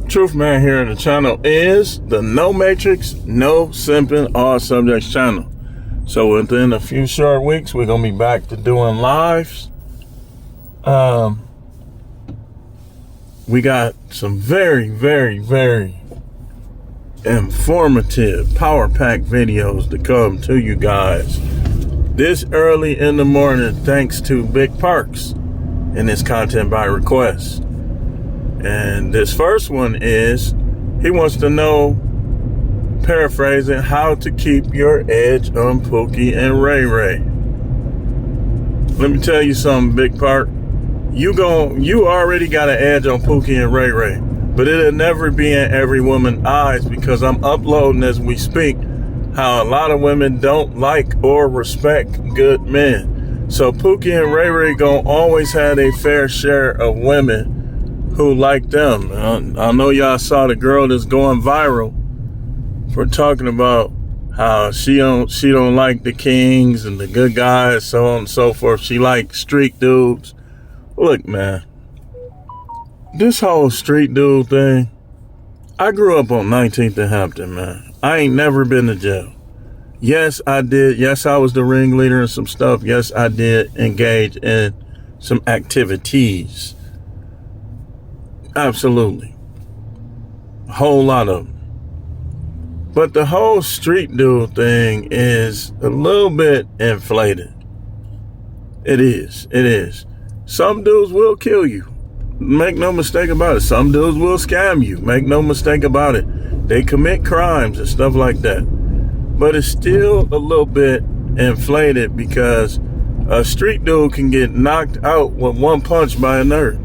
Truth Man here on the channel is the No Matrix, No Simping, All Subjects channel. So within a few short weeks, we're going to be back to doing lives. We got some very, very, very informative, power-packed videos to come to you guys this early in the morning, thanks to Big Parks and his content by request. And this first one is, he wants to know, paraphrasing, how to keep your edge on Pookie and Ray Ray. Let me tell you something, Big Park. You already got an edge on Pookie and Ray Ray, but it'll never be in every woman's eyes, because I'm uploading as we speak how a lot of women don't like or respect good men. So Pookie and Ray Ray gonna always have a fair share of women who like them. I know y'all saw the girl that's going viral for talking about how she don't like the kings and the good guys, so on and so forth. She like street dudes. Look, man, this whole street dude thing, I grew up on 19th and Hampton, man. I ain't never been to jail. Yes, I did. Yes, I was the ringleader and some stuff. Yes, I did engage in some activities. Absolutely. A whole lot of them. But the whole street dude thing is a little bit inflated. It is. It is. Some dudes will kill you. Make no mistake about it. Some dudes will scam you. Make no mistake about it. They commit crimes and stuff like that. But it's still a little bit inflated, because a street dude can get knocked out with one punch by a nerd.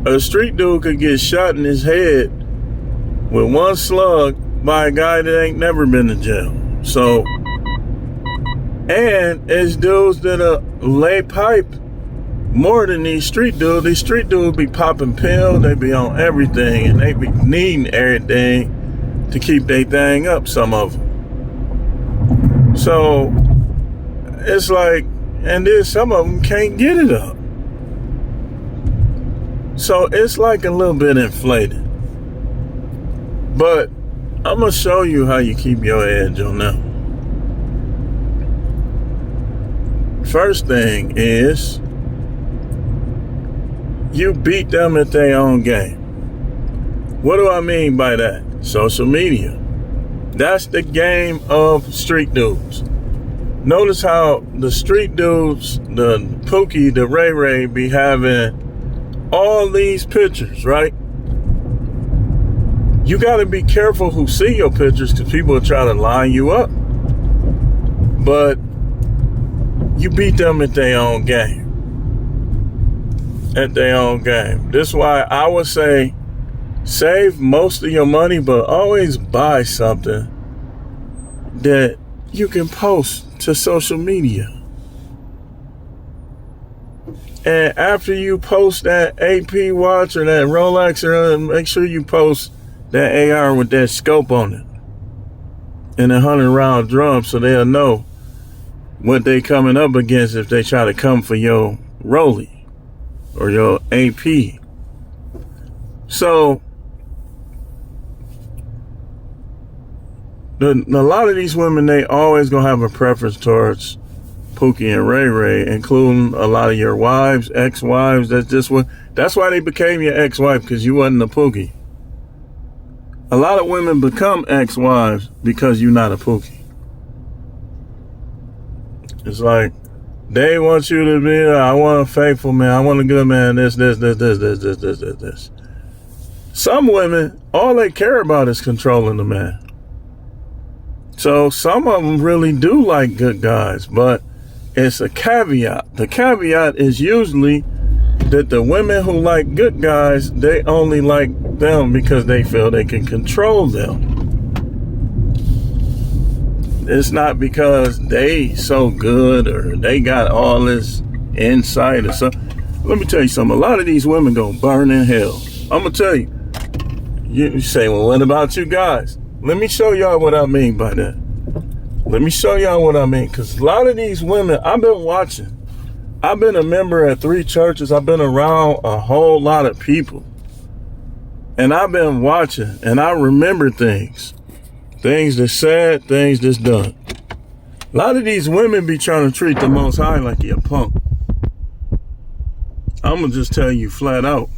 A street dude could get shot in his head with one slug by a guy that ain't never been to jail. So, and it's dudes that lay pipe more than these street dudes. These street dudes be popping pills, they be on everything, and they be needing everything to keep their thing up, some of them. So, it's like, and then some of them can't get it up. So it's like a little bit inflated. But I'm going to show you how you keep your edge on them. First thing is, you beat them at their own game. What do I mean by that? Social media. That's the game of street dudes. Notice how the street dudes, the Pookie, the Ray Ray, be having all these pictures, right? You got to be careful who see your pictures, because people will try to line you up. But you beat them at their own game. At their own game. This is why I would say, save most of your money, but always buy something that you can post to social media. And after you post that AP watch or that Rolex, or make sure you post that AR with that scope on it and a 100-round drum, so they'll know what they coming up against if they try to come for your Rollie or your AP. So a lot of these women, they always gonna have a preference towards Pookie and Ray Ray, including a lot of your wives, ex-wives. That's why they became your ex-wife, because you wasn't a Pookie. A lot of women become ex-wives because you're not a Pookie. It's like, they want you to be, I want a faithful man, I want a good man, this. Some women, all they care about is controlling the man. So some of them really do like good guys, but it's a caveat. The caveat is usually that the women who like good guys, they only like them because they feel they can control them. It's not because they so good or they got all this insight or something. Let me tell you something. A lot of these women gonna burn in hell. I'm gonna tell you. You say, well, what about you guys? Let me show y'all what I mean by that. Let me show y'all what I mean, because a lot of these women, I've been watching. I've been a member at 3 churches. I've been around a whole lot of people. And I've been watching, and I remember things that's said, things that's done. A lot of these women be trying to treat the Most High like he a punk. I'm going to just tell you flat out.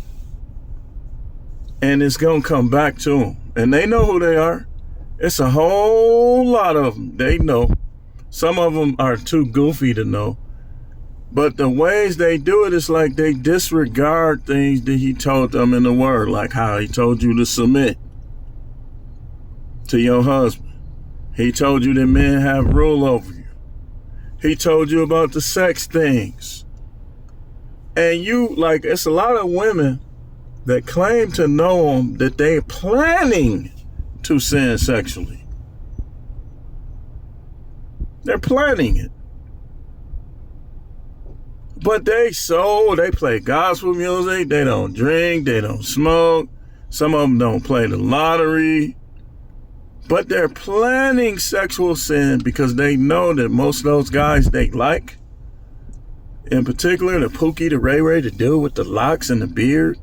And it's going to come back to them. And they know who they are. It's a whole lot of them. They know. Some of them are too goofy to know. But the ways they do it is like they disregard things that he told them in the word. Like how he told you to submit to your husband. He told you that men have rule over you. He told you about the sex things. And you, like, it's a lot of women that claim to know him that they're planning to sin sexually. They're planning it. But they play gospel music, they don't drink, they don't smoke. Some of them don't play the lottery. But they're planning sexual sin because they know that most of those guys they like, in particular the Pookie, the Ray Ray, the dude with the locks and the beard,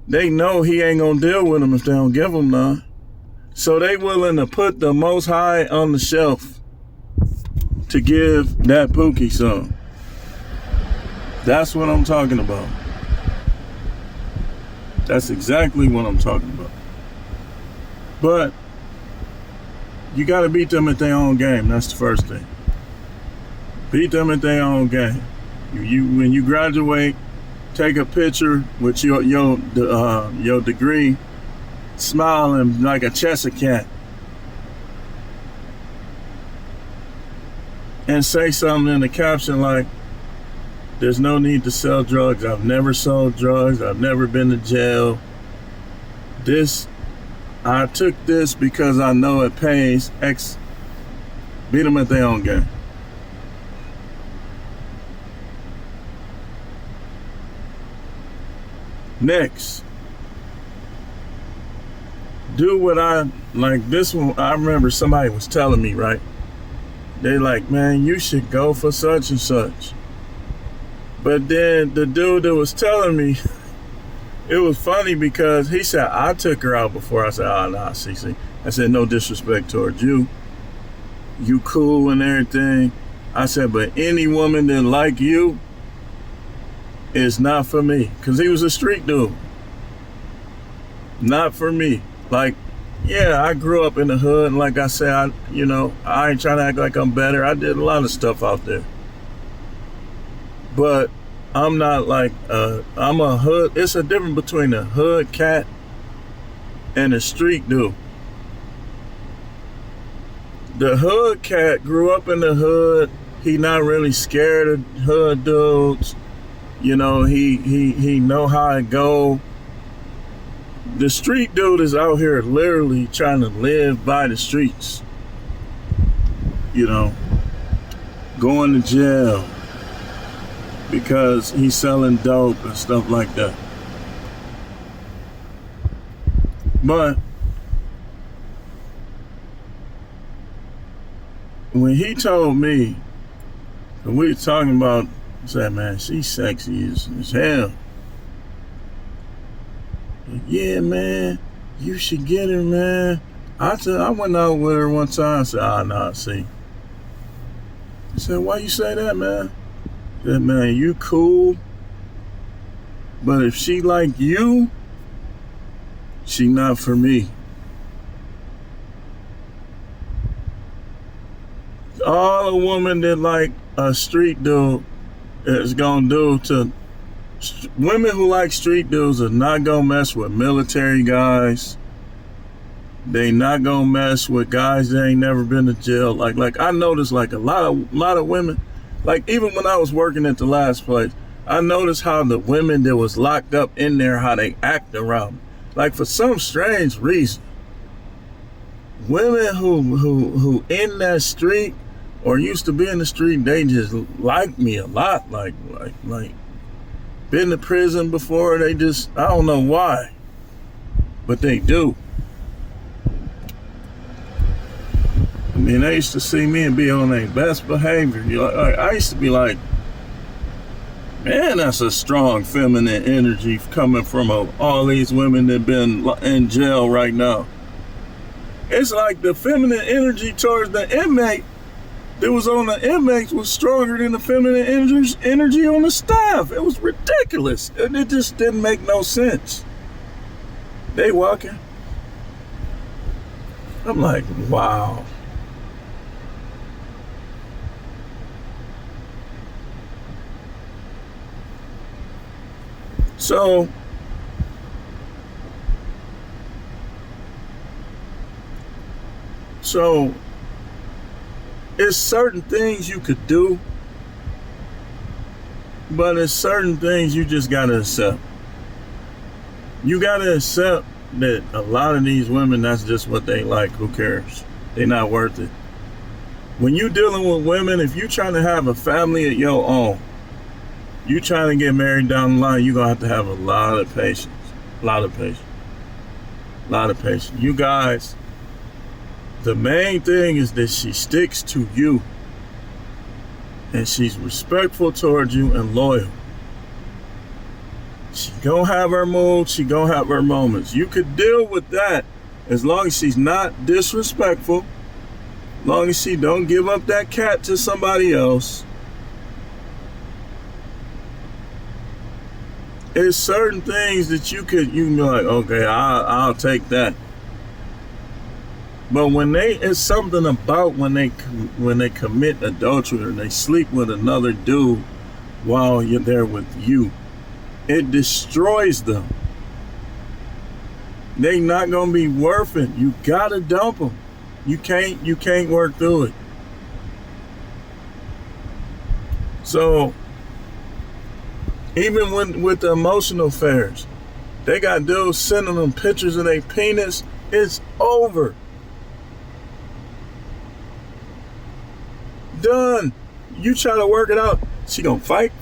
they know he ain't gonna deal with them if they don't give him none. So they willing to put the Most High on the shelf to give that Pookie some. That's what I'm talking about. That's exactly what I'm talking about. But you got to beat them at their own game. That's the first thing. Beat them at their own game. When you graduate, take a picture with your degree, smiling like a Cheshire cat, and say something in the caption like, "There's no need to sell drugs. I've never sold drugs. I've never been to jail. I took this because I know it pays X." Beat them at their own game. Next, do what this one. I remember somebody was telling me, right? They like, man, you should go for such and such. But then the dude that was telling me, it was funny because he said, I took her out before. I said, oh, nah, see. I said, no disrespect towards you. You cool and everything. I said, but any woman that like you is not for me. Because he was a street dude. Not for me. Like, yeah, I grew up in the hood. And like I said, I ain't trying to act like I'm better. I did a lot of stuff out there. But I'm not like, I'm a hood. It's a difference between a hood cat and a street dude. The hood cat grew up in the hood. He not really scared of hood dudes. He know how it go. The street dude is out here literally trying to live by the streets. Going to jail because he's selling dope and stuff like that. But when he told me, and we were talking about, I said, man, she's sexy as hell. Yeah, man, you should get her, man. I went out with her one time. I said, nah, see. He said, why you say that, man? I said, man, you cool. But if she like you, she not for me. All a woman that like a street dude is gonna do to women who like street dudes are not gonna mess with military guys. They not gonna mess with guys that ain't never been to jail. Like I noticed like a lot of women, like even when I was working at the last place, I noticed how the women that was locked up in there, how they act around me. Like for some strange reason, women who in that street or used to be in the street, they just like me a lot. Like been to prison before. They just, I don't know why, but they do. I mean, they used to see me and be on their best behavior. I used to be like, Man, that's a strong feminine energy coming from all these women that been in jail right now. It's like the feminine energy towards the inmate that was on the inmates was stronger than the feminine energy on the staff. It was ridiculous. And it just didn't make no sense. They walking. I'm like, wow. So it's certain things you could do, but it's certain things you just gotta accept. You gotta accept that a lot of these women, that's just what they like. Who cares? They're not worth it. When you dealing with women, if you trying to have a family of your own, you trying to get married down the line, you're gonna have a lot of patience. A lot of patience. You guys, the main thing is that she sticks to you and she's respectful towards you and loyal. She gonna have her moods, she gonna have her moments. You could deal with that as long as she's not disrespectful, as long as she don't give up that cat to somebody else. There's certain things that you can be like, okay, I'll take that. But it's something about when they commit adultery or they sleep with another dude while you're there with you, it destroys them. They not gonna be worth it. You gotta dump them. You can't work through it. So even with the emotional affairs, they got dudes sending them pictures of their penis. It's over. Done. You try to work it out, she gonna fight.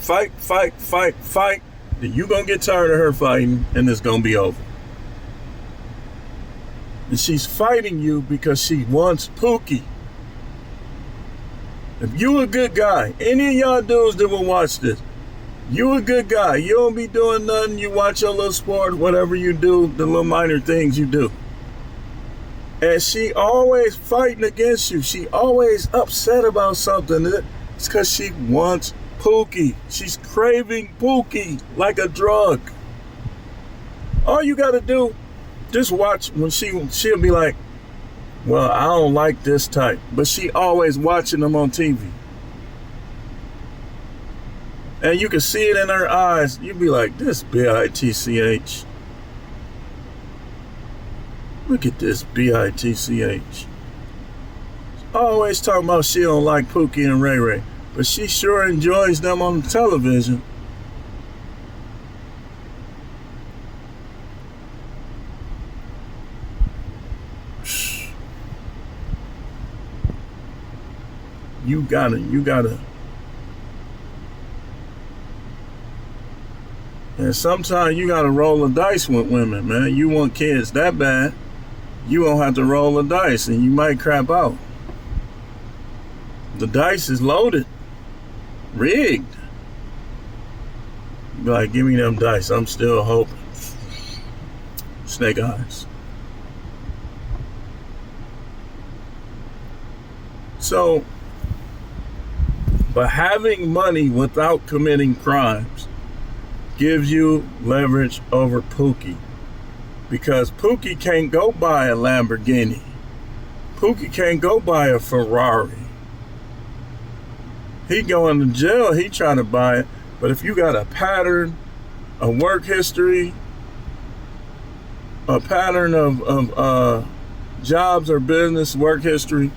Then you gonna get tired of her fighting, and it's gonna be over. And she's fighting you because she wants pookie. If you a good guy, any of y'all dudes that will watch this, you a good guy. You don't be doing nothing. You watch your little sport, whatever you do, the little minor things you do. And she always fighting against you. She always upset about something. It's because she wants pookie. She's craving pookie like a drug. All you got to do, just watch when she'll be like, well, I don't like this type. But she always watching them on TV. And you can see it in her eyes. You be like, this bitch. Look at this bitch. Always talking about she don't like Pookie and Ray Ray, but she sure enjoys them on the television. You gotta. And sometimes you gotta roll the dice with women, man. You want kids that bad, you won't have to roll the dice and you might crap out. The dice is loaded, rigged. Be like, give me them dice, I'm still hoping. Snake eyes. So, but having money without committing crimes gives you leverage over Pookie. Because Pookie can't go buy a Lamborghini. Pookie can't go buy a Ferrari. He going to jail, he trying to buy it. But if you got a pattern, a work history, a pattern of jobs or business work history,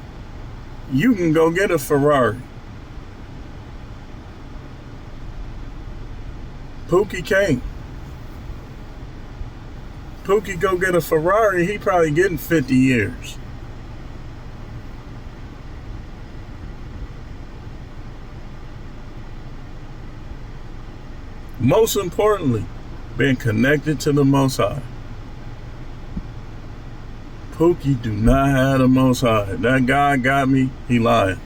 you can go get a Ferrari. Pookie can't. Pookie go get a Ferrari, he probably getting 50 years. Most importantly, being connected to the Most High. Pookie do not have the Most High. That guy got me, he lying.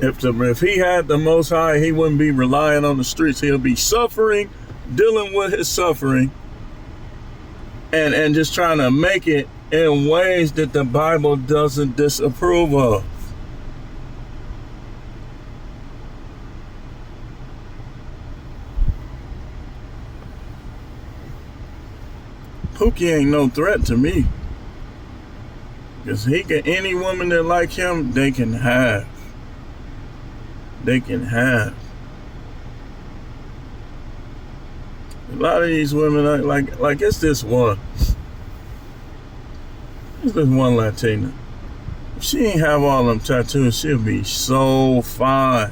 If he had the Most High, he wouldn't be relying on the streets. He'll be suffering, dealing with his suffering, and just trying to make it in ways that the Bible doesn't disapprove of. Pookie ain't no threat to me. Because any woman that like him, they can have. They can have. A lot of these women, like it's this one. It's this one Latina. If she ain't have all them tattoos, she'll be so fine.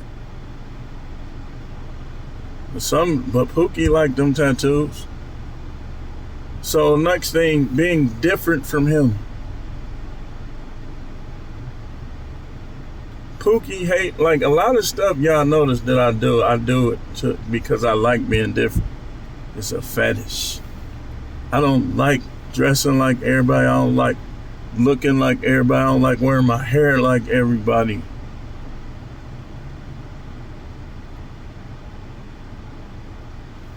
But Pookie like them tattoos. So next thing, being different from him. Pookie hate, like a lot of stuff y'all notice that I do it because I like being different. It's a fetish. I don't like dressing like everybody. I don't like looking like everybody. I don't like wearing my hair like everybody.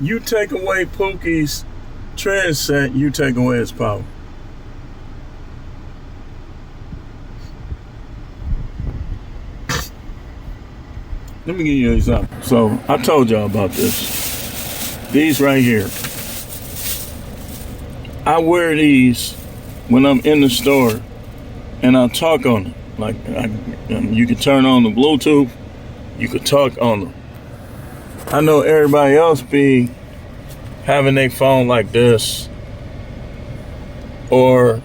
You take away Pookie's trend set, you take away his power. Let me give you an example. So I told y'all about this. These right here. I wear these when I'm in the store and I talk on them. Like you can turn on the Bluetooth, you could talk on them. I know everybody else be having their phone like this or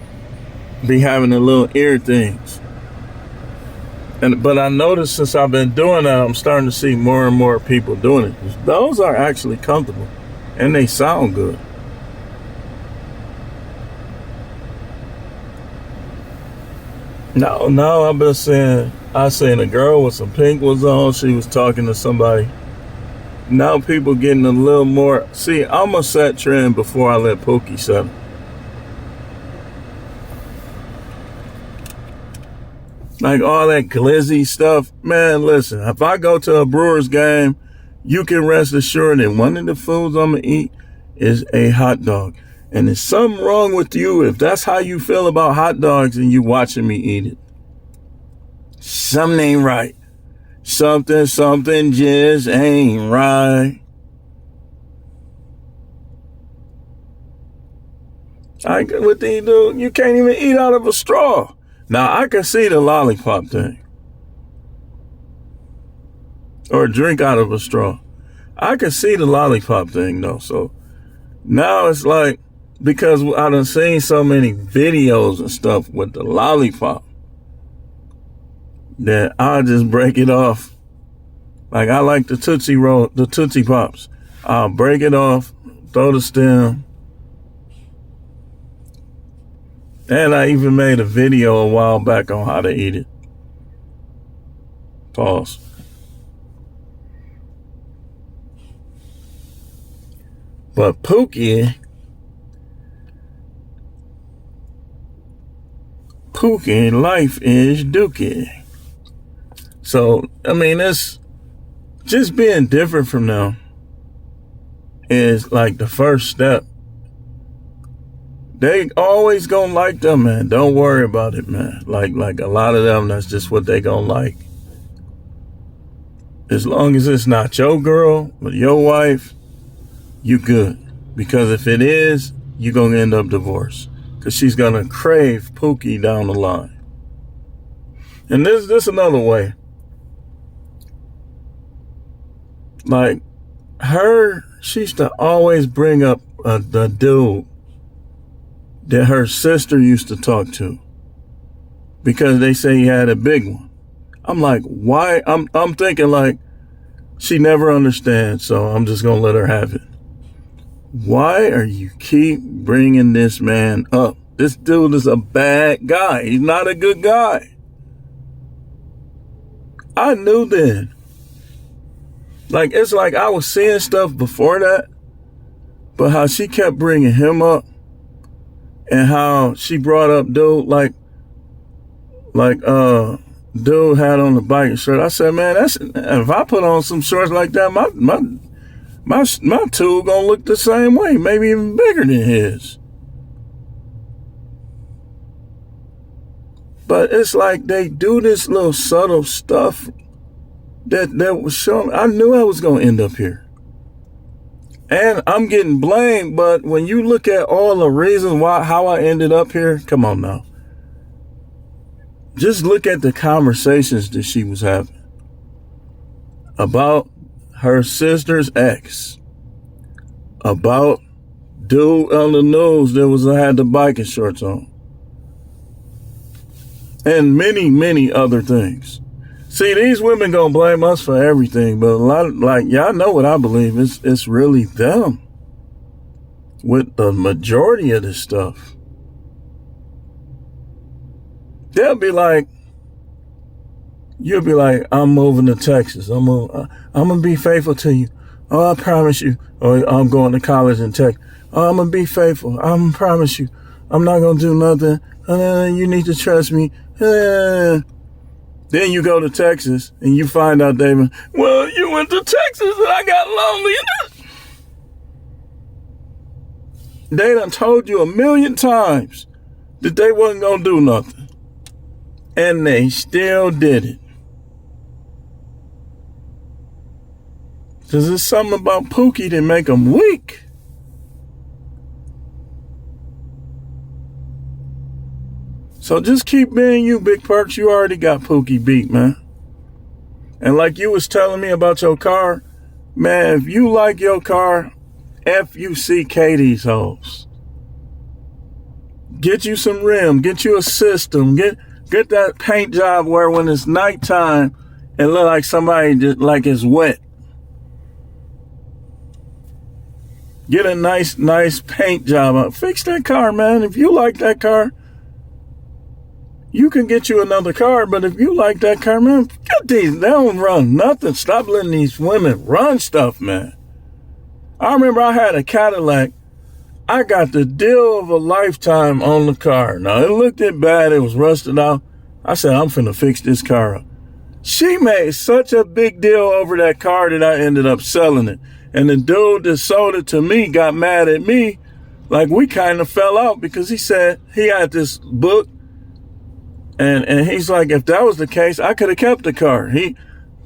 be having the little ear things. But I noticed since I've been doing that, I'm starting to see more and more people doing it. Those are actually comfortable and they sound good. No, I've been saying, I seen a girl with some pink ones on. She was talking to somebody. Now people getting a little more. See, I'm a set trend before I let Pookie set them. Like all that glizzy stuff. Man, listen, if I go to a Brewers game, you can rest assured that one of the foods I'm going to eat is a hot dog. And there's something wrong with you if that's how you feel about hot dogs and you watching me eat it. Something ain't right. Something just ain't right. What do you do? You can't even eat out of a straw. Now, I can see the lollipop thing. Or drink out of a straw. I can see the lollipop thing, though. So now it's like, because I done seen so many videos and stuff with the lollipop, that I'll just break it off. Like I like the Tootsie Pops. I'll break it off, throw the stem. And I even made a video a while back on how to eat it. Pause. But Pookie, life is dookie. So, I mean, it's just being different from them is like the first step. They always gonna like them, man. Don't worry about it, man. Like a lot of them, that's just what they gonna like. As long as it's not your girl, but your wife, you good. Because if it is, you're gonna end up divorced. Because she's gonna crave Pookie down the line. And this another way. Like she used to always bring up the dude that her sister used to talk to, because they say he had a big one. I'm like, why? I'm thinking like she never understands, so I'm just gonna let her have it. Why are you keep bringing this man up? This dude is a bad guy. He's not a good guy. I knew then. Like, it's like I was seeing stuff before that, but how she kept bringing him up and how she brought up dude like dude had on the biking shirt. I said, man, if I put on some shorts like that, my tool gonna look the same way, maybe even bigger than his. But it's like they do this little subtle stuff that was showing. I knew I was gonna end up here. And I'm getting blamed, but when you look at all the reasons how I ended up here, come on now. Just look at the conversations that she was having about her sister's ex, about dude on the news that had the biking shorts on, and many, many other things. See, these women gonna blame us for everything, but a lot of, y'all know what I believe. It's really them with the majority of this stuff. They'll be like, you'll be like, I'm moving to Texas. I'm gonna be faithful to you. Oh, I promise you. Or I'm going to college in Texas. Oh, I'm gonna be faithful. I promise you. I'm not gonna do nothing. You need to trust me. Then you go to Texas and you find out, David, well, you went to Texas and I got lonely. They done told you 1,000,000 times that they wasn't going to do nothing. And they still did it. Because there's something about Pookie that make them weak. So just keep being you, Big Perks. You already got Pookie beat, man. And like you was telling me about your car, man, if you like your car, FUCK these hoes. Get you some rim, get you a system, get that paint job where when it's nighttime, it look like somebody just like it's wet. Get a nice paint job. Fix that car, man. If you like that car, you can get you another car, but if you like that car, man, get these. They don't run nothing. Stop letting these women run stuff, man. I remember I had a Cadillac. I got the deal of a lifetime on the car. Now, it looked bad. It was rusted out. I said, I'm finna fix this car up. She made such a big deal over that car that I ended up selling it. And the dude that sold it to me got mad at me. Like, we kind of fell out because he said he had this book. And he's like, if that was the case, I could have kept the car. He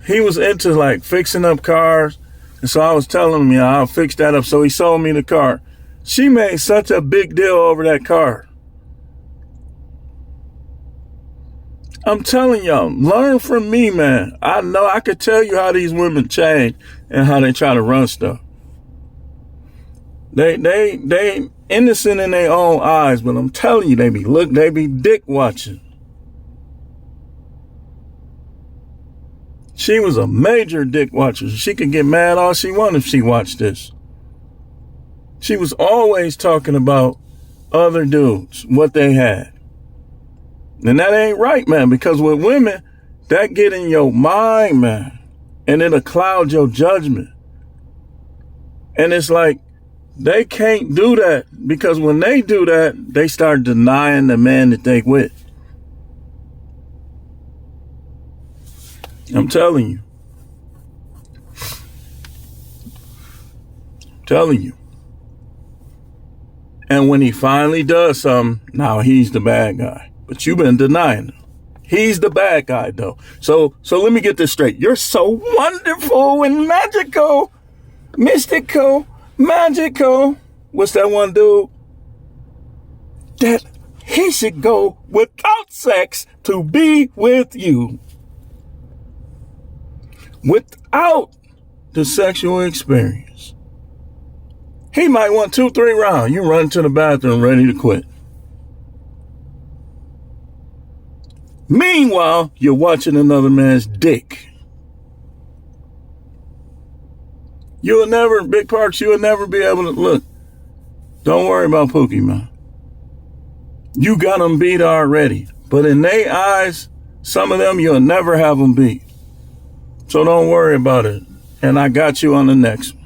was into like fixing up cars. And so I was telling him, yeah, I'll fix that up. So he sold me the car. She made such a big deal over that car. I'm telling y'all, learn from me, man. I know I could tell you how these women change and how they try to run stuff. They innocent in their own eyes, but I'm telling you, they be dick watching. She was a major dick watcher. She could get mad all she wanted if she watched this. She was always talking about other dudes, what they had. And that ain't right, man, because with women, that get in your mind, man, and it'll cloud your judgment. And it's like, they can't do that because when they do that, they start denying the man that they with. I'm telling you. And when he finally does something, now he's the bad guy. But you've been denying him. He's the bad guy, though. So let me get this straight. You're so wonderful and magical. Mystical. Magical. What's that one dude? That he should go without sex to be with you. Without the sexual experience. He might want 2-3 rounds. You run to the bathroom ready to quit. Meanwhile, you're watching another man's dick. Big Parks, you'll never be able to look. Don't worry about Pookie, man. You got them beat already. But in their eyes, some of them, you'll never have them beat. So don't worry about it. And I got you on the next one.